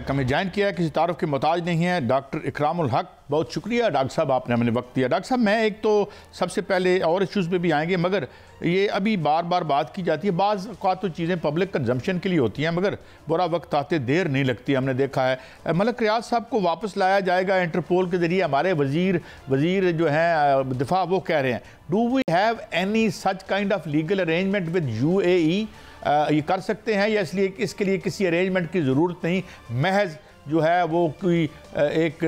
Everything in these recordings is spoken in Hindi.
हमें ज्वाइन किया है, किसी तारुफ के मोहताज नहीं है, डॉक्टर इकरामुल हक। बहुत शुक्रिया डॉक्टर साहब, आपने हमें वक्त दिया। डॉक्टर साहब, मैं एक तो सबसे पहले और इश्यूज़ पे भी आएंगे, मगर ये अभी बार बार बात की जाती है, बाज़ औक़ात तो चीज़ें पब्लिक कंजम्पशन के लिए होती हैं, मगर बुरा वक्त आते देर नहीं लगती। हमने देखा है मलक रियाज साहब को वापस लाया जाएगा इंटरपोल के ज़रिए। हमारे वज़ीर जो हैं दिफा, वो कह रहे हैं, do we have any such kind of legal arrangement with UAE? ये कर सकते हैं या इसलिए इसके लिए किसी अरेंजमेंट की ज़रूरत नहीं, महज जो है वो कोई एक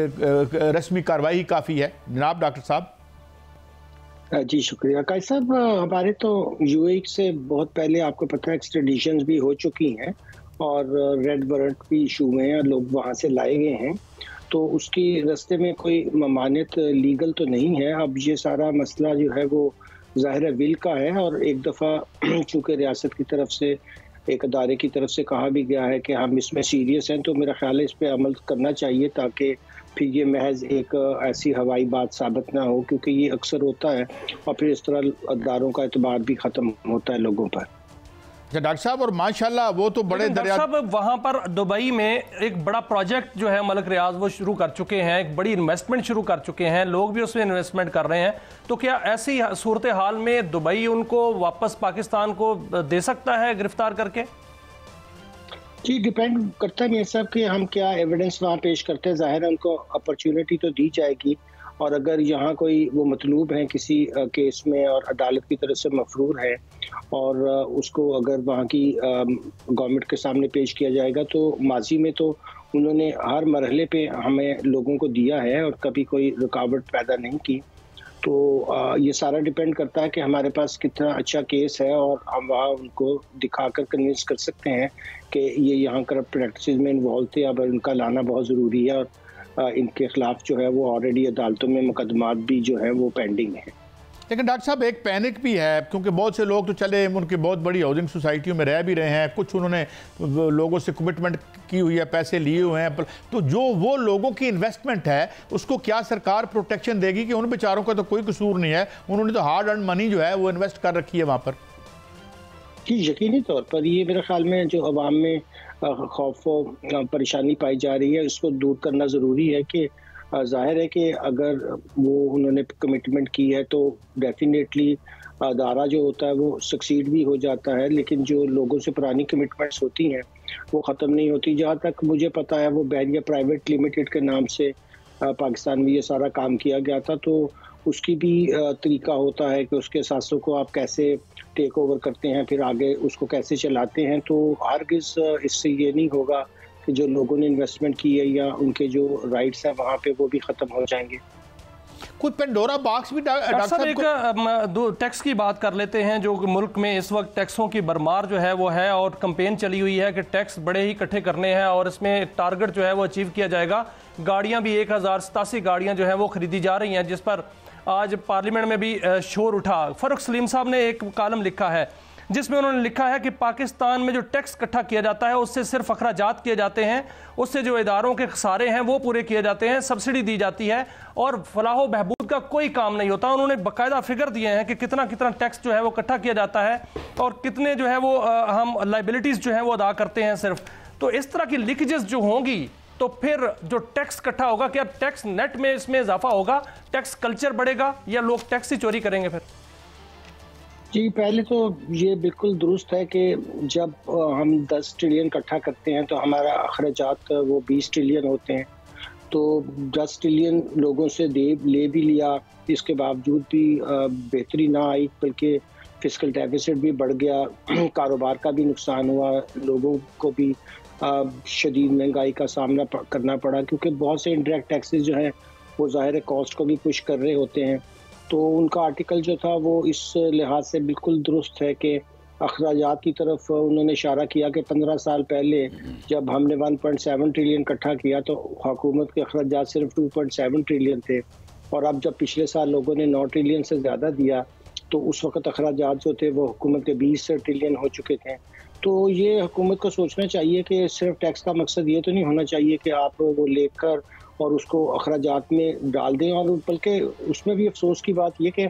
रस्मी कार्रवाई काफ़ी है? जनाब डॉक्टर साहब। जी शुक्रिया कायद साहब। हमारे तो UAE से बहुत पहले आपको पता है एक्सट्रेडिशंस भी हो चुकी हैं और रेड वारंट भी इशू हुए हैं, लोग वहाँ से लाए गए हैं, तो उसकी रास्ते में कोई ममानियत लीगल तो नहीं है। अब ये सारा मसला जो है वो ज़ाहिर विल का है, और एक दफ़ा चूँकि रियासत की तरफ से एक अदारे की तरफ से कहा भी गया है कि हम इसमें सीरियस हैं, तो मेरा ख्याल है इस पर अमल करना चाहिए, ताकि फिर ये महज एक ऐसी हवाई बात साबित ना हो, क्योंकि ये अक्सर होता है और फिर इस तरह अदारों का एतबार भी ख़त्म होता है लोगों पर। डॉक्टर साहब, और माशाल्लाह वो तो बड़े दरिया साहब, वहां पर दुबई में एक बड़ा प्रोजेक्ट जो है मलक रियाज वो शुरू कर चुके हैं, एक बड़ी इन्वेस्टमेंट शुरू कर चुके हैं, लोग भी उसमें इन्वेस्टमेंट कर रहे हैं, तो क्या ऐसी सूरत हाल में दुबई उनको वापस पाकिस्तान को दे सकता है गिरफ्तार करके? जी डिपेंड करता है मेरे साहब कि हम क्या एविडेंस वहाँ पेश करते हैं। ज़ाहिर है उनको अपॉर्चुनिटी तो दी जाएगी, और अगर यहाँ कोई वो मतलूब हैं किसी केस में और अदालत की तरफ से मफरूर है और उसको अगर वहाँ की गवर्नमेंट के सामने पेश किया जाएगा, तो माजी में तो उन्होंने हर मरहले पे हमें लोगों को दिया है और कभी कोई रुकावट पैदा नहीं की। तो ये सारा डिपेंड करता है कि हमारे पास कितना अच्छा केस है और हम वहाँ उनको दिखाकर कन्विंस कर सकते हैं कि ये यहाँ करप्ट प्रैक्टिस में इन्वॉल्व थे। अब इनका लाना बहुत ज़रूरी है, और इनके खिलाफ जो है वो ऑलरेडी अदालतों में मुकदमात भी जो है वो पेंडिंग है। लेकिन डॉक्टर साहब, एक पैनिक भी है, क्योंकि बहुत से लोग तो चले उनकी बहुत बड़ी हाउसिंग सोसाइटियों में रह भी रहे हैं, कुछ उन्होंने लोगों से कमिटमेंट की हुई है, पैसे लिए हुए हैं, तो जो वो लोगों की इन्वेस्टमेंट है उसको क्या सरकार प्रोटेक्शन देगी कि उन बेचारों का तो कोई कसूर नहीं है, उन्होंने तो हार्ड अर्न मनी जो है वो इन्वेस्ट कर रखी है वहाँ पर? जी यकीनी तौर पर ये मेरे ख्याल में जो अवाम में खौफ परेशानी पाई जा रही है, इसको दूर करना ज़रूरी है। कि जाहिर है कि अगर वो उन्होंने कमिटमेंट की है तो डेफिनेटली अदारा जो होता है वो सक्सीड भी हो जाता है, लेकिन जो लोगों से पुरानी कमिटमेंट्स होती हैं वो ख़त्म नहीं होती। जहाँ तक मुझे पता है वो बैरिया प्राइवेट लिमिटेड के नाम से पाकिस्तान में ये सारा काम किया गया था, तो उसकी भी तरीका होता है कि उसके सासों को आप कैसे टेक ओवर करते हैं, फिर आगे उसको कैसे चलाते हैं। तो हरगिज़ इससे ये नहीं होगा कि जो लोगों ने इन्वेस्टमेंट की है या उनके जो राइट्स हैं वहाँ पे वो भी ख़त्म हो जाएंगे। कोई पेंडोरा बॉक्स भी डॉक्टर साहब एक टैक्स की बात कर लेते हैं। जो मुल्क में इस वक्त टैक्सों की भरमार जो है वो है, और कंपेन चली हुई है कि टैक्स बड़े ही इकट्ठे करने हैं और इसमें टारगेट जो है वो अचीव किया जाएगा। गाड़ियां भी 1087 गाड़ियां जो है वो खरीदी जा रही हैं, जिस पर आज पार्लियामेंट में भी शोर उठा। फ़ारूक सलीम साहब ने एक कॉलम लिखा है जिसमें उन्होंने लिखा है कि पाकिस्तान में जो टैक्स इकट्ठा किया जाता है उससे सिर्फ अखराजात किए जाते हैं, उससे जो इदारों के खसारे हैं वो पूरे किए जाते हैं, सब्सिडी दी जाती है और फलाह बहबूद का कोई काम नहीं होता। उन्होंने बाकायदा फिगर दिए हैं कि कितना कितना टैक्स जो है वो इकट्ठा किया जाता है और कितने जो है वो हम लाइबिलिटीज़ जो है वो अदा करते हैं सिर्फ। तो इस तरह की लीकेजेस जो होंगी तो फिर जो टैक्स इकट्ठा होगा, क्या टैक्स नेट में इसमें इजाफा होगा, टैक्स कल्चर बढ़ेगा या लोग टैक्स ही चोरी करेंगे फिर? जी पहले तो ये बिल्कुल दुरुस्त है कि जब हम 10 ट्रिलियन इकट्ठा करते हैं तो हमारा अखराजात वो 20 ट्रिलियन होते हैं। तो 10 ट्रिलियन लोगों से ले भी लिया, इसके बावजूद भी बेहतरी ना आई, बल्कि फिस्कल डेफिसिट भी बढ़ गया, कारोबार का भी नुकसान हुआ, लोगों को भी शदीद महंगाई का सामना करना पड़ा, क्योंकि बहुत से इंडायरेक्ट टैक्सेस जो हैं वो ज़ाहिर कॉस्ट को भी पुश कर रहे होते हैं। तो उनका आर्टिकल जो था वो इस लिहाज से बिल्कुल दुरुस्त है कि अखराजात की तरफ उन्होंने इशारा किया कि 15 साल पहले जब हमने 1.7 ट्रिलियन इकट्ठा किया तो हुकूमत के अखराजात सिर्फ 2.7 ट्रिलियन थे, और अब जब पिछले साल लोगों ने 9 ट्रिलियन से ज़्यादा दिया तो उस वक्त अखराजात जो थे वो हुकूमत के 20 ट्रिलियन हो चुके थे। तो ये हुकूमत को सोचना चाहिए कि सिर्फ टैक्स का मकसद ये तो नहीं होना चाहिए कि आप वो लेकर और उसको अखराजात में डाल दें, और बल्कि उसमें भी अफसोस की बात यह कि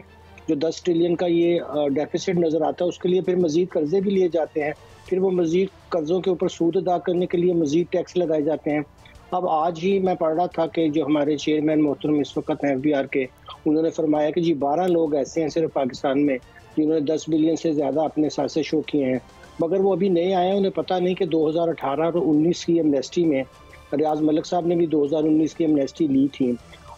जो 10 ट्रिलियन का ये डेफिसिट नज़र आता है, उसके लिए फिर मज़ीद कर्जे भी लिए जाते हैं, फिर वो मज़ीद कर्ज़ों के ऊपर सूद अदा करने के लिए मज़ीद टैक्स लगाए जाते हैं। अब आज ही मैं पढ़ रहा था कि जो हमारे चेयरमैन मोहतरम इस वक्त हैं FBR के, उन्होंने फरमाया कि जी 12 लोग ऐसे हैं सिर्फ पाकिस्तान में जिन्होंने 10 बिलियन से ज़्यादा अपने साथ से शो किए हैं, मगर वो अभी नए आए हैं। उन्हें पता नहीं कि 2018 और 19 की एमनेस्टी में रियाज मलिक साहब ने भी 2019 की एमनेस्टी ली थी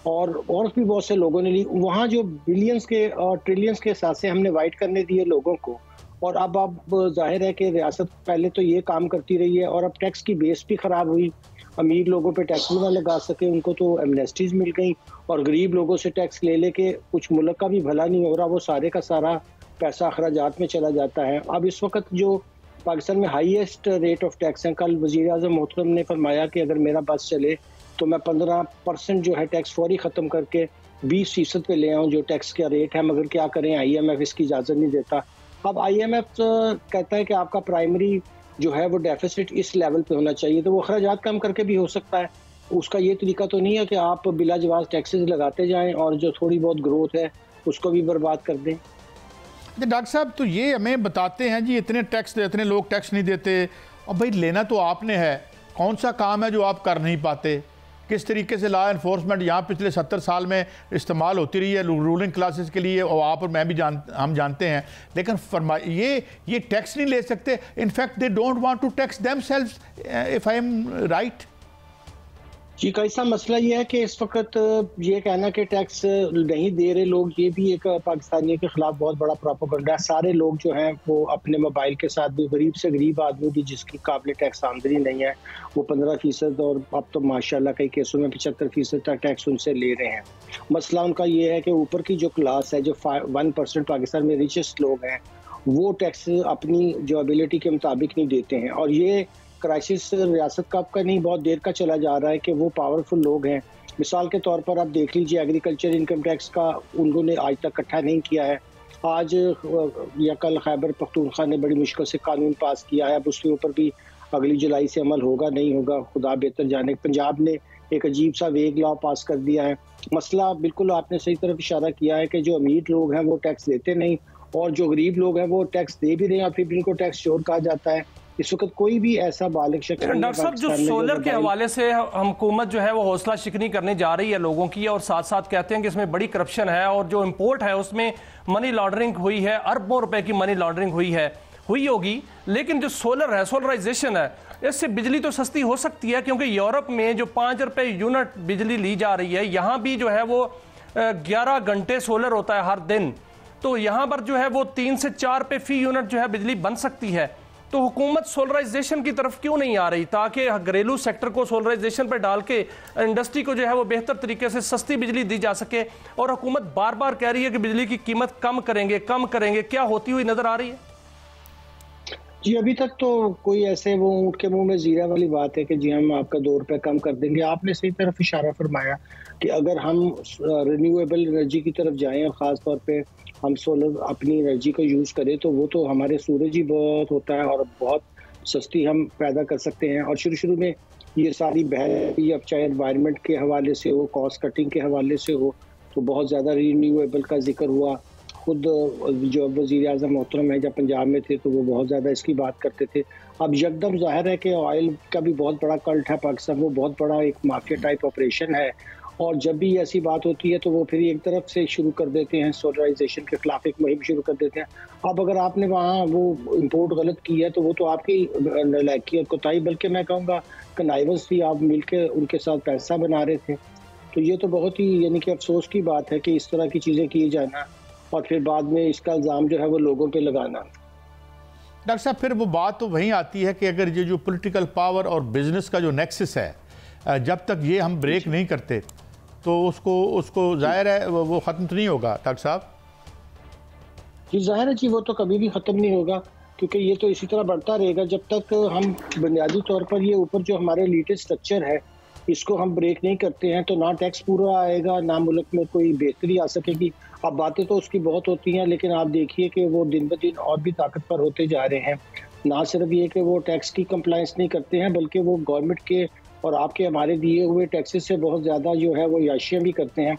और भी बहुत से लोगों ने ली। वहाँ जो बिलियंस के और ट्रिलियंस के हिसाब से हमने वाइट करने दिए लोगों को, और अब जाहिर है कि रियासत पहले तो ये काम करती रही है और अब टैक्स की बेस भी ख़राब हुई। अमीर लोगों पे टैक्स भी ना लगा सके, उनको तो एमनेस्टीज मिल गई, और गरीब लोगों से टैक्स ले लेके कुछ मुल्क का भी भला नहीं हो रहा, वो सारे का सारा पैसा अखराजात में चला जाता है। अब इस वक्त जो पाकिस्तान में हाईएस्ट रेट ऑफ टैक्स है, कल वज़ीर आज़म मोहतरम ने फरमाया कि अगर मेरा बस चले तो मैं 15% जो है टैक्स फौरी ख़त्म करके 20% पे ले आऊँ जो टैक्स का रेट है, मगर क्या करें IMF इसकी इजाज़त नहीं देता। अब IMF कहता है कि आपका प्राइमरी जो है वो डेफिसिट इस लेवल पे होना चाहिए, तो वो अखराजात कम करके भी हो सकता है। उसका ये तरीका तो नहीं है कि आप बिला जवाज़ टैक्सेस लगाते जाएं और जो थोड़ी बहुत ग्रोथ है उसको भी बर्बाद कर दें। डॉक्टर साहब, तो ये हमें बताते हैं जी इतने लोग टैक्स नहीं देते, और भाई लेना तो आपने है, कौन सा काम है जो आप कर नहीं पाते? किस तरीके से लॉ एनफोर्समेंट यहाँ पिछले 70 साल में इस्तेमाल होती रही है रूलिंग क्लासेस के लिए, और आप और मैं भी हम जानते हैं, लेकिन ये टैक्स नहीं ले सकते। In fact they don't want to tax themselves, if I am right. जी, कैसा मसला ये है कि इस वक्त ये कहना कि टैक्स नहीं दे रहे लोग, ये भी एक पाकिस्तानियों के खिलाफ बहुत बड़ा प्रोपेगेंडा है। सारे लोग जो हैं वो अपने मोबाइल के साथ भी, गरीब से गरीब आदमी भी जिसकी काबिल टैक्स आमदनी नहीं है, वो 15% और अब तो माशाल्लाह कई केसों में 75% तक टैक्स उनसे ले रहे हैं। मसला उनका ये है कि ऊपर की जो क्लास है, जो 1% पाकिस्तान में रिचेस्ट लोग हैं, वो टैक्स अपनी जो एबिलिटी के मुताबिक नहीं देते हैं। और ये क्राइसिस रियासत का आपका नहीं, बहुत देर का चला जा रहा है कि वो पावरफुल लोग हैं। मिसाल के तौर पर आप देख लीजिए, एग्रीकल्चर इनकम टैक्स का उन्होंने आज तक इकट्ठा नहीं किया है। आज या कल खैबर पख्तूनख्वा ने बड़ी मुश्किल से कानून पास किया है, अब उसके ऊपर भी अगली जुलाई से अमल होगा नहीं होगा खुदा बेहतर जाने। पंजाब ने एक अजीब सा वेग लॉ पास कर दिया है। मसला बिल्कुल आपने सही तरफ इशारा किया है कि जो अमीर लोग हैं वो टैक्स देते नहीं, और जो गरीब लोग हैं वो टैक्स दे भी रहे हैं, फिर इनको टैक्स चोर कहा जाता है। इस वक्त कोई भी ऐसा बालिग शख्स नहीं है। डॉक्टर साहब, जो सोलर के हवाले से हुकूमत जो है वो हौसला शिकनी करने जा रही है लोगों की, और साथ साथ कहते हैं कि इसमें बड़ी करप्शन है, और जो इंपोर्ट है उसमें मनी लॉन्ड्रिंग हुई है, अरबों रुपए की मनी लॉन्ड्रिंग हुई होगी। लेकिन जो सोलर है, सोलराइजेशन है, इससे बिजली तो सस्ती हो सकती है, क्योंकि यूरोप में जो 5 रुपए यूनिट बिजली ली जा रही है, यहाँ भी जो है वो 11 घंटे सोलर होता है हर दिन, तो यहाँ पर जो है वो 3 से 4 पे फी यूनिट जो है बिजली बन सकती है। तो हुकूमत सोलराइजेशन की तरफ क्यों नहीं आ रही, ताकि घरेलू सेक्टर को सोलराइजेशन पर डाल के इंडस्ट्री को जो है वो बेहतर तरीके से सस्ती बिजली दी जा सके? और हुकूमत बार बार कह रही है कि बिजली की कीमत कम करेंगे, क्या होती हुई नजर आ रही है? जी, अभी तक तो कोई ऐसे वो ऊँट के मुंह में जीरा वाली बात है कि जी हम आपका 2 रुपये कम कर देंगे। आपने सही तरफ इशारा फरमाया कि अगर हम रिन्यूएबल एनर्जी की तरफ जाएं और ख़ास तौर पे हम सोलर अपनी एनर्जी को यूज़ करें, तो वो तो हमारे सूरज ही बहुत होता है और बहुत सस्ती हम पैदा कर सकते हैं। और शुरू में ये सारी बहस, अब चाहे एनवायरनमेंट के हवाले से हो, कॉस्ट कटिंग के हवाले से हो, तो बहुत ज़्यादा रिन्यूएबल का जिक्र हुआ। खुद जो वज़ीर आज़म मोहतरम है जब पंजाब में थे तो वो बहुत ज़्यादा इसकी बात करते थे। अब यकदम ज़ाहिर है कि ऑयल का भी बहुत बड़ा कल्ट है पाकिस्तान, वो बहुत बड़ा एक माफिया टाइप ऑपरेशन है, और जब भी ऐसी बात होती है तो वो फिर एक तरफ से शुरू कर देते हैं, सोलराइजेशन के खिलाफ एक मुहिम शुरू कर देते हैं। अब अगर आपने वहाँ वो इम्पोर्ट गलत की है तो वो तो आपकी नालायकी और कोताही, बल्कि मैं कहूँगा कनाइवस थी, आप मिलकर उनके साथ पैसा बना रहे थे। तो ये तो बहुत ही यानी कि अफसोस की बात है कि इस तरह की चीज़ें की जाना और फिर बाद में इसका इल्ज़ाम जो है वो लोगों पे लगाना। डॉक्टर साहब, फिर वो बात तो वहीं आती है कि अगर ये जो पॉलिटिकल पावर और बिजनेस का जो नेक्सस है, जब तक ये हम ब्रेक नहीं करते तो उसको जाहिर है वो ख़त्म तो नहीं होगा। डॉक्टर साहब जी, जाहिर है जी, वो तो कभी भी ख़त्म नहीं होगा, क्योंकि ये तो इसी तरह बढ़ता रहेगा जब तक हम बुनियादी तौर पर ये ऊपर जो हमारे लीटर स्ट्रक्चर है इसको हम ब्रेक नहीं करते हैं, तो ना टैक्स पूरा आएगा, ना मुल्क में कोई बेहतरी आ सकेगी। अब बातें तो उसकी बहुत होती हैं, लेकिन आप देखिए कि वो दिन ब दिन और भी ताकतवर होते जा रहे हैं। ना सिर्फ ये कि वो टैक्स की कंप्लायंस नहीं करते हैं, बल्कि वो गवर्नमेंट के और आपके हमारे दिए हुए टैक्सेस से बहुत ज़्यादा जो है वो याशियाँ भी करते हैं।